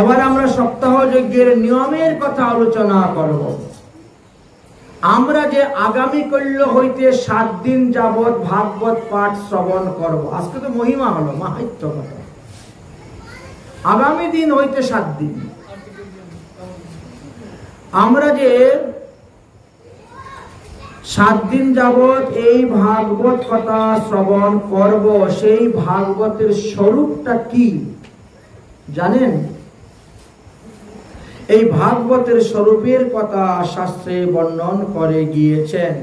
এবার আমরা সপ্তাহ যজ্ঞের নিয়মের কথা আলোচনা করব। আমরা যে আগামী কল্য হইতে 7 দিন যাবৎ ভাগবত পাঠ শ্রবণ করব। আজকে তো মহিমা হলো, মাহাত্ম্য কথা। আগামী দিন হইতে 7 দিন আমরা যে 7 দিন যাবৎ এই ভাগবত কথা শ্রবণ করব, সেই ভাগবতের স্বরূপটা কি জানেন? এই ভাগবতের স্বরূপের কথা শাস্ত্রে বর্ণন করে গিয়েছেন।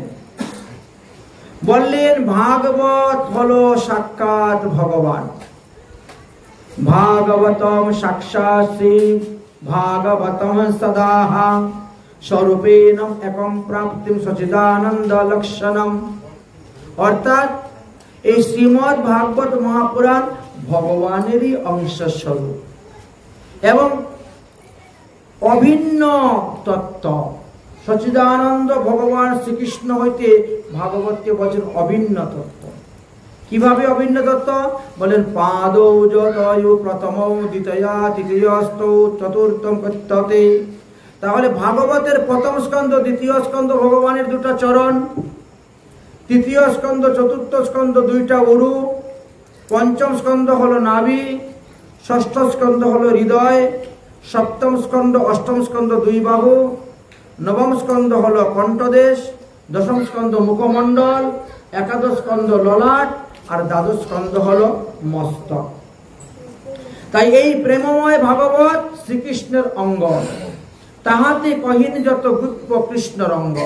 বললেন ভাগবত হলো সাক্ষাৎ ভগবান। ভাগবতম সাক্ষাৎ শ্রী ভাগবতম সদাহা স্বরূপেণ একম প্রাপ্তিম সচিদানন্দ লক্ষণম। অর্থাৎ এই শ্রীমদ্ ভাগবত মহাপুরাণ ভগবানেরই অংশ স্বরূপ এবং অভিন্ন তত্ত্ব। সচিদানন্দ ভগবান শ্রীকৃষ্ণ হইতে ভাগবতকে বলছেন অভিন্ন তত্ত্ব। কিভাবে অভিন্ন তত্ত্ব? বলেন পাদৌ যতয়ু প্রথমৌ দ্বিতীয়া তৃতীয়স্তৌ চতুর্থম কথ্যতে। তাহলে ভাগবতের প্রথম স্কন্ধ দ্বিতীয় স্কন্ধ ভগবানের 2টা চরণ, তৃতীয় স্কন্ধ চতুর্থ স্কন্ধ 2টা উরু, পঞ্চম স্কন্ধ হলো নাভি, ষষ্ঠ স্কন্ধ হলো হৃদয়, সপ্তম স্কন্ধ অষ্টম স্কন্ধ 2 বাহু, নবম স্কন্ধ হলো কণ্ঠদেশ, দশম স্কন্ধ মুখমণ্ডল, একাদশ স্কন্ধ ললাট, আর দ্বাদশ স্কন্ধ হলো মস্তক। তাই এই প্রেমময় ভাগবত শ্রীকৃষ্ণের অঙ্গ, তাহাতে কহিন যত গুপ্ত কৃষ্ণর অঙ্গ।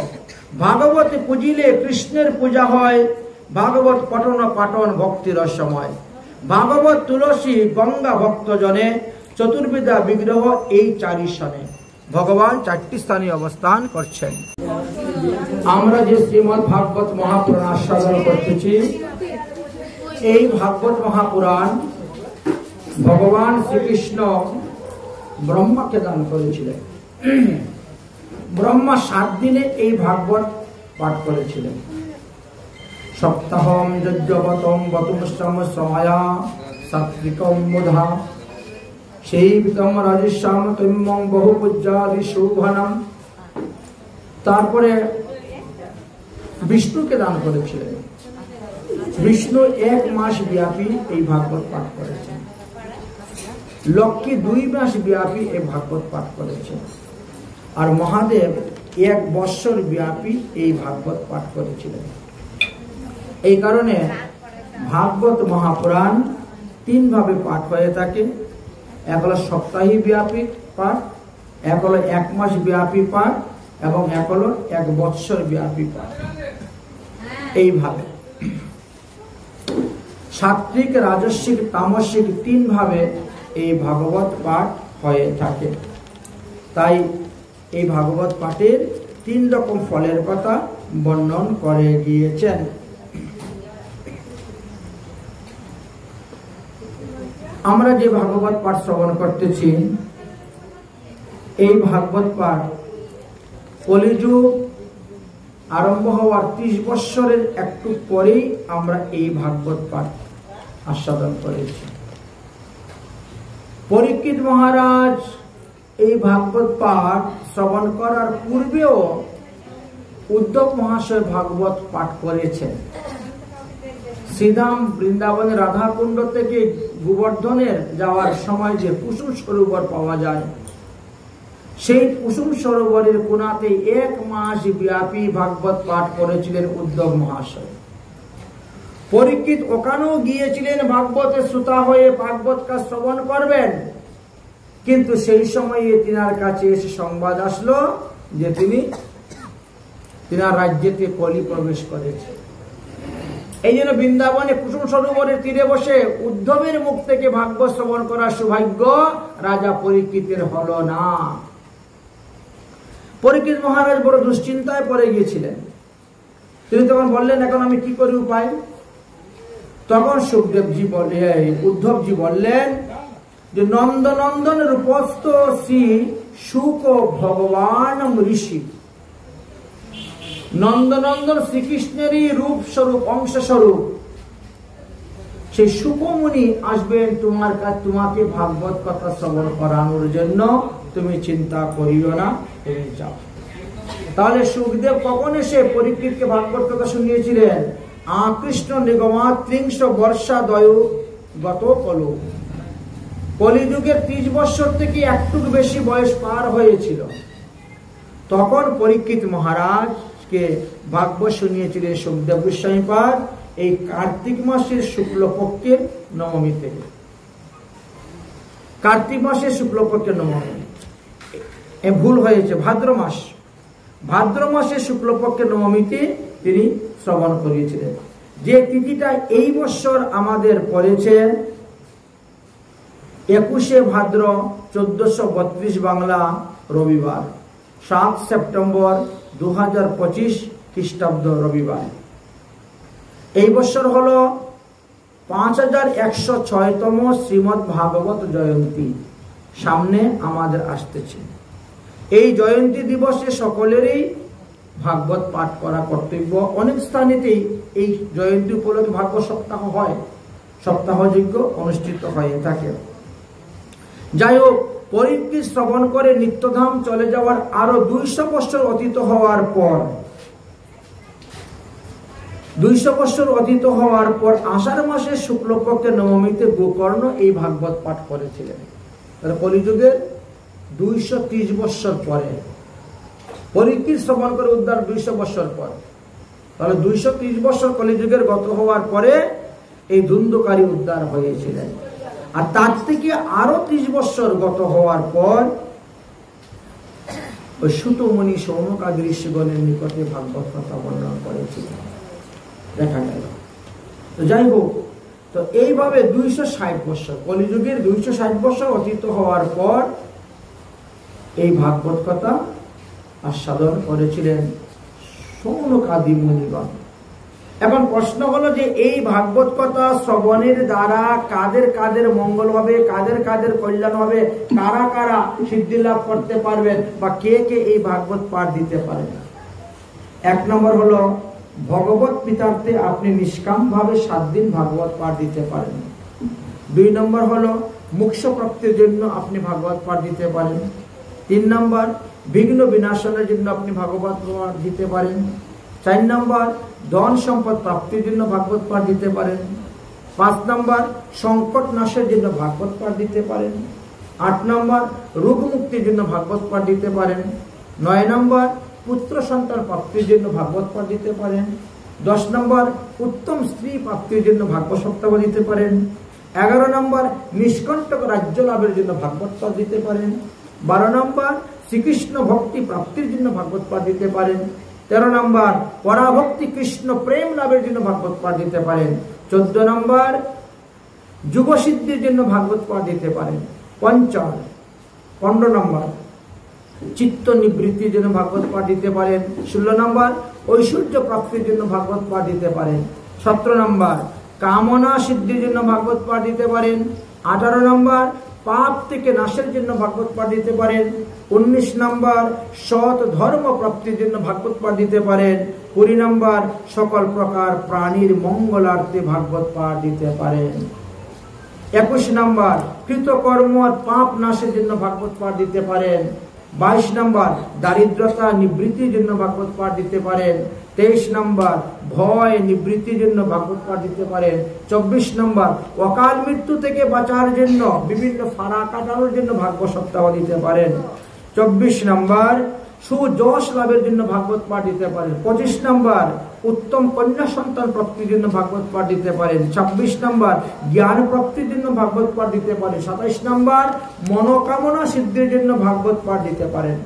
ভাগবতে পুজিলে কৃষ্ণের পূজা হয়, ভাগবত পঠন পাঠন ভক্তির সময়। ভাগবত তুলসী গঙ্গা ভক্তজনে, চতুর্বিধা বিগ্রহ এই 4 স্থানে। ভগবান 4টি স্থানে অবস্থান করছেন। আমরা যে শ্রীমদ্ ভাগবত মহাপুরাণ আস্বাদন করতেছি, এই ভাগবত মহাপুরাণ ভগবান শ্রীকৃষ্ণ ব্রহ্মাকে দান করেছিলেন। ব্রহ্মা 7 দিনে এই ভাগবত পাঠ করেছিলেন। সপ্তাহম যজ্ঞবতম বতুমশ্রম সময়া সাত্বিকম মুধা সেইবিতম রাজস্যাম তৈম্যং বহু পূজ্যাদি শোভনম। তারপরে বিষ্ণুকে দান করেছিলেন। বিষ্ণু 1 মাস ব্যাপী এই ভাগবত পাঠ করেছেন। লক্ষ্মী 2 মাস ব্যাপী এই ভাগবত পাঠ করেছেন। আর মহাদেব 1 বৎসর ব্যাপী এই ভাগবত পাঠ করেছিলেন। এই কারণে ভাগবত মহাপুরাণ 3 ভাবে পাঠ হয়ে থাকে। এক হলো সপ্তাহী ব্যাপী পাঠ, এক হলো 1 মাস ব্যাপী পাঠ, এবং এক হলো 1 বৎসর ব্যাপী পাঠ। এইভাবে সাত্বিক, রাজস্বিক, তামসিক 3 ভাবে এই ভাগবত পাঠ হয়ে থাকে। তাই এই ভাগবত পাঠের 3 রকম ফলের কথা বর্ণন করে গিয়েছেন। আমরা যে ভাগবত পাঠ শ্রবণ করতেছি, এই ভাগবত পাঠ কলিযুগ আরম্ভ হওয়ার 30 বৎসরের একটু পরেই আমরা এই ভাগবত পাঠ আস্বাদন করেছি। পরীক্ষিত মহারাজ এই ভাগবত পাঠ শ্রবণ করার পূর্বেও উদ্ধব মহাশয় ভাগবত পাঠ করেছেন। শ্রীধাম বৃন্দাবনের রাধাকুণ্ড থেকে গোবর্ধনের যাওয়ার সময় যে কুসুম সরোবর পাওয়া যায়, সেই কুসুম সরোবরের কোণাতে 1 মাস ব্যাপী ভাগবত পাঠ করেছিলেন উদ্ধব মহাশয়। পরীক্ষিত ওখানেও গিয়েছিলেন ভাগবতে শ্রোতা হয়ে, ভাগবত কা শ্রবণ করবেন। কিন্তু সেই সময়ে তিনার কাছে এসে সংবাদ আসলো যে তিনার রাজ্যেতে কলি প্রবেশ করেছে। এই জন্য বৃন্দাবনে কুসুম সরোবরের তীরে বসে উদ্ধবের মুখ থেকে ভাগবত শ্রবণ করার সৌভাগ্য রাজা পরীক্ষিতের হলো না। পরীক্ষিত মহারাজ বড় দুশ্চিন্তায় পড়ে গিয়েছিলেন। তিনি তখন বললেন, এখন আমি কি করি উপায়? তখন সুখদেবজি উদ্ধবজি বললেন যে নন্দনন্দন রূপস্থ শ্রী শুক ভগবান ঋষি। নন্দনন্দন শ্রীকৃষ্ণেরই রূপ স্বরূপ, অংশ স্বরূপ। সেই সুকমুনি আসবেন তোমার কাছে, তোমাকে ভাগবত কথা শ্রবণ করানোর জন্য। তুমি চিন্তা করিও না, তুমি যাও। তাহলে সুখদেব কখন এসে পরীক্ষিতকে ভাগবত কথা শুনিয়েছিলেন? আকৃষ্ণ নিগমাত্রিংশ বর্ষাদয় গত কলো। কলিযুগের 30 বছর থেকে একটু বেশি বয়স পার হয়েছিল, তখন পরীক্ষিত মহারাজকে ভাগবত শুনিয়েছিলেন সুখদেব গোস্বামীপাদ এই কার্তিক মাসের শুক্লপক্ষের নবমী থেকে। কার্তিক মাসের শুক্লপক্ষের নবমী, ভুল হয়েছে, ভাদ্র মাস। ভাদ্র মাসের শুক্লপক্ষের নবমীতে তিনি শ্রবণ করিয়েছিলেন। যে তিথিটা এই বছর আমাদের পড়েছে 21শে ভাদ্র 1432 বাংলা রবিবার, 7 সেপ্টেম্বর 2025 খ্রিস্টাব্দ রবিবার। এই বছর হলো 5106তম শ্রীমদ্ ভাগবত জয়ন্তী সামনে আমাদের আসতেছে। এই জয়ন্তী দিবসে সকলেরই ভাগবত পাঠ করা কর্তব্য। অনেক স্থানেতেই এই জয়ন্তী উপলক্ষে ভাগবত সপ্তাহ হয়, সপ্তাহযজ্ঞ অনুষ্ঠিত হয়ে থাকে। যাই হোক, পরীক্ষিত শ্রবণ করে নিত্যধাম চলে যাওয়ার আরো 200 বছর অতীত হওয়ার পর, 200 বছর অতীত হওয়ার পর আষাঢ় মাসের শুক্লপক্ষের নবমীতে গোকর্ণ এই ভাগবত পাঠ করেছিলেন। তাহলে কলিযুগের 230 বছর পরে পরীক্ষিত শ্রবণ করে উদ্ধার 200 বছর পর, তাহলে 230 বছর কলিযুগের গত হওয়ার পরে এই ধুন্ধকারী উদ্ধার হয়েছিলেন। আর তার থেকে আরো 30 বছর গত হওয়ার পর ওই সুতমুনি সৌনকাদি ঋষিগণের নিকটে ভাগবত কথা বর্ণনা করেছিলেন, দেখা গেল। তো যাই হোক, তো এইভাবে 260 বছর কলিযুগের 260 বছর অতীত হওয়ার পর এই ভাগবত কথা আস্বাদন করেছিলেন সৌনকাদি মুনিগণ। এখন প্রশ্ন হলো যে এই ভাগবত কথা শ্রবণের দ্বারা কাদের কাদের মঙ্গল হবে, কাদের কাদের কল্যাণ হবে, কারা কারা সিদ্ধি লাভ করতে পারবেন, বা কে কে এই ভাগবত পাঠ দিতে পারেন? 1 নম্বর হলো ভগবত পিতার্থে আপনি নিষ্কাম ভাবে 7 দিন ভাগবত পাঠ দিতে পারেন। 2 নম্বর হলো মোক্ষ প্রাপ্তির জন্য আপনি ভাগবত পাঠ দিতে পারেন। 3 নম্বর বিঘ্ন বিনাশনের জন্য আপনি ভাগবত পাঠ দিতে পারেন। 4 নম্বর ধন সম্পদ প্রাপ্তির জন্য ভাগবত পাঠ দিতে পারেন। 5 নম্বর সংকট নাশের জন্য ভাগবত পাঠ দিতে পারেন। 8 নম্বর রোগ মুক্তির জন্য ভাগবত পাঠ দিতে পারেন। 9 নম্বর পুত্র সন্তান প্রাপ্তির জন্য ভাগবত পাঠ দিতে পারেন। 10 নম্বর উত্তম স্ত্রী প্রাপ্তির জন্য ভাগবত সপ্তাহ দিতে পারেন। 11 নম্বর নিষ্কণ্টক রাজ্য লাভের জন্য ভাগবত পাঠ দিতে পারেন। 12 নম্বর শ্রীকৃষ্ণ ভক্তি প্রাপ্তির জন্য ভাগবত পাঠ দিতে পারেন। 13 নম্বর পরাভক্তি কৃষ্ণ প্রেম লাভের জন্য ভাগবত পাঠ দিতে পারেন। 14 নম্বর যুগ সিদ্ধির জন্য ভাগবত পাঠ দিতে পারেন। 15 নম্বর চিত্ত নিবৃত্তির জন্য ভাগবত পাঠ দিতে পারেন। 16 নম্বর ঐশ্বর্য প্রাপ্তির জন্য ভাগবত পাঠ দিতে পারেন। 17 নম্বর কামনা সিদ্ধির জন্য ভাগবত পাঠ দিতে পারেন। 18 নম্বর পাপ থেকে নাশের জন্য ভাগবত পাঠ দিতে পারেন। 19 নম্বর সৎ ধর্ম প্রাপ্তির জন্য ভাগবত পাঠ দিতে পারেন। 20 নম্বর সকল প্রকার প্রাণীর মঙ্গলার্থে ভাগবত পাঠ দিতে পারেন। 21 নম্বর কৃতকর্ম পাপ নাশের জন্য ভাগবত পাঠ দিতে পারেন। 22 নম্বর দারিদ্রতা নিবৃত্তির জন্য ভাগবত পাঠ দিতে পারেন। 23 নম্বর ভয় নিবৃত্তির জন্য ভাগবত পাঠ দিতে পারেন। 24 নম্বর অকাল মৃত্যু থেকে বাঁচার জন্য বিভিন্ন ফাঁড়া কাটানোর জন্য ভাগবত সপ্তাহ দিতে পারেন। 24 নম্বর সুযশ লাভের জন্য ভাগবত পাঠ দিতে পারেন। 25 নম্বর উত্তম কন্যা সন্তান প্রাপ্তির জন্য ভাগবত পাঠ দিতে পারেন। 26 নম্বর জ্ঞান প্রাপ্তির জন্য ভাগবত পাঠ দিতে পারেন। 27 নম্বর মনোকামনা সিদ্ধির জন্য ভাগবত পাঠ দিতে পারেন।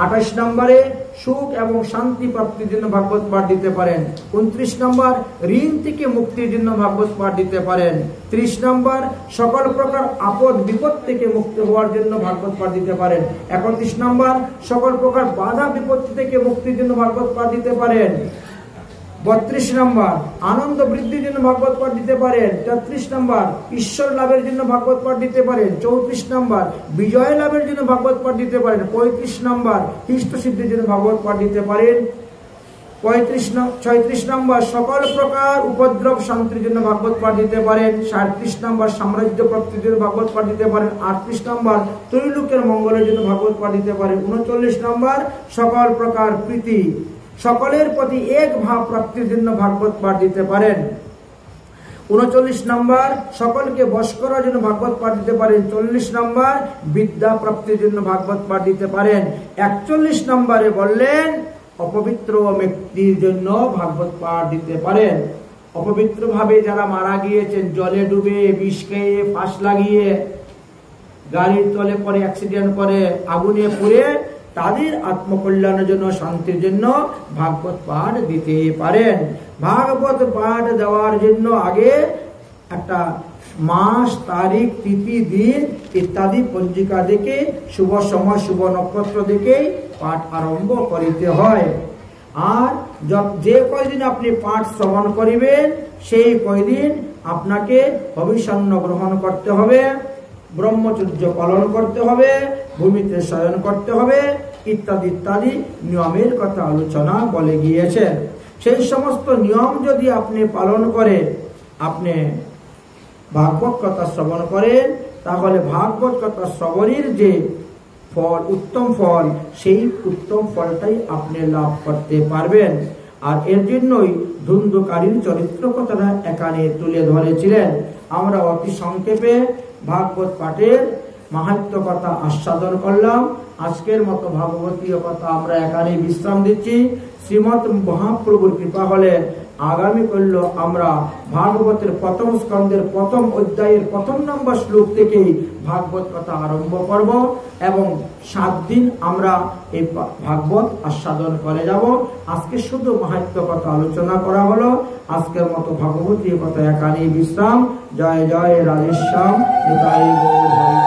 28 নম্বরে সুখ এবং শান্তি প্রাপ্তির জন্য ভাগবত পাঠ দিতে পারেন। 29 নম্বর ঋণ থেকে মুক্তির জন্য ভাগবত পাঠ দিতে পারেন। 30 নম্বর সকল প্রকার আপদ বিপদ থেকে মুক্ত হওয়ার জন্য ভাগবত পাঠ দিতে পারেন। 31 নম্বর সকল প্রকার বাধা বিপত্তি থেকে মুক্তির জন্য ভাগবত পাঠ দিতে পারেন। 32 নম্বর আনন্দ বৃদ্ধির জন্য ভাগবত পাঠ দিতে পারেন। 33 নম্বর ঈশ্বর লাভের জন্য ভাগবত পাঠ দিতে পারেন। 34 নম্বর বিজয় লাভের জন্য ভাগবত পাঠ দিতে পারেন। 35 নম্বর ইষ্ট সিদ্ধির জন্য ভাগবত পাঠ দিতে পারেন। 36 নম্বর সকল প্রকার উপদ্রব শান্তির জন্য ভাগবত পাঠ দিতে পারেন। 37 নম্বর সাম্রাজ্য প্রাপ্তির জন্য ভাগবত পাঠ দিতে পারেন। 38 নম্বর ত্রিলোকের মঙ্গলের জন্য ভাগবত পাঠ দিতে পারেন। 39 নম্বর সকল প্রকার প্রীতি সকলের প্রতি এক ভাব প্রাপ্তির জন্য ভাগবত পাঠ দিতে পারেন। 39 নম্বর সকলকে বশ করার জন্য ভাগবত পাঠ দিতে পারেন। 40 নম্বর বিদ্যা প্রাপ্তির জন্য ভাগবত পাঠ দিতে পারেন। 41 নম্বরে বললেন অপবিত্র ব্যক্তির জন্য ভাগবত পাঠ দিতে পারেন। অপবিত্র ভাবে যারা মারা গিয়েছেন, জলে ডুবে, বিষ খেয়ে, ফাঁস লাগিয়ে, গাড়ির তলে পরে অ্যাক্সিডেন্ট করে, আগুনে পুড়ে, তাদের আত্মকল্যাণের জন্য, শান্তির জন্য ভাগবত পাঠ দিতে পারেন। ভাগবত পাঠ দেওয়ার জন্য আগে একটা মাস, তারিখ, তিথি, দিন ইত্যাদি পঞ্জিকা দেখে, শুভ সময়, শুভ নক্ষত্র দেখে পাঠ আরম্ভ করিতে হয়। আর যে কয়দিন আপনি পাঠ শ্রবণ করিবেন সেই কয়দিন আপনাকে অভিসন্ন গ্রহণ করতে হবে, ব্রহ্মচর্য পালন করতে হবে, ভূমিতে শয়ন করতে হবে ইত্যাদি ইত্যাদি নিয়মের কথা আলোচনা বলে গিয়েছে। সেই সমস্ত নিয়ম যদি আপনি পালন করে আপনি ভাগবত কথা শ্রবণ করেন, তাহলে ভাগবত কথা শ্রবণের যে ফল, উত্তম ফল, সেই উত্তম ফলটাই আপনি লাভ করতে পারবেন। আর এর জন্যই ধুন্ধুকারীর চরিত্র কথাটা এখানে তুলে ধরেছিলেন। আমরা অতি সংক্ষেপে ভাগবত পাঠের মাহাত্ম্য কথা আস্বাদন করলাম। আজকের মতো ভাগবতীয় কথা আমরা এখানে বিশ্রাম দিচ্ছি। শ্রীমৎ মহাপ্রভুর কৃপা হলে আগামী কল্য আমরা ভাগবতের প্রথম স্কন্ধের প্রথম অধ্যায়ের 1 নম্বর শ্লোক থেকে ভাগবত কথা আরম্ভ করব এবং 7 দিন আমরা এই ভাগবত আস্বাদন করে যাব। আজকে শুধু মাহাত্ম্য কথা আলোচনা করা হলো। আজকের মতো ভাগবতীয় কথা এখানেই বিশ্রাম। জয় জয় রাধেশ্যাম। নিতাই গৌর হরি।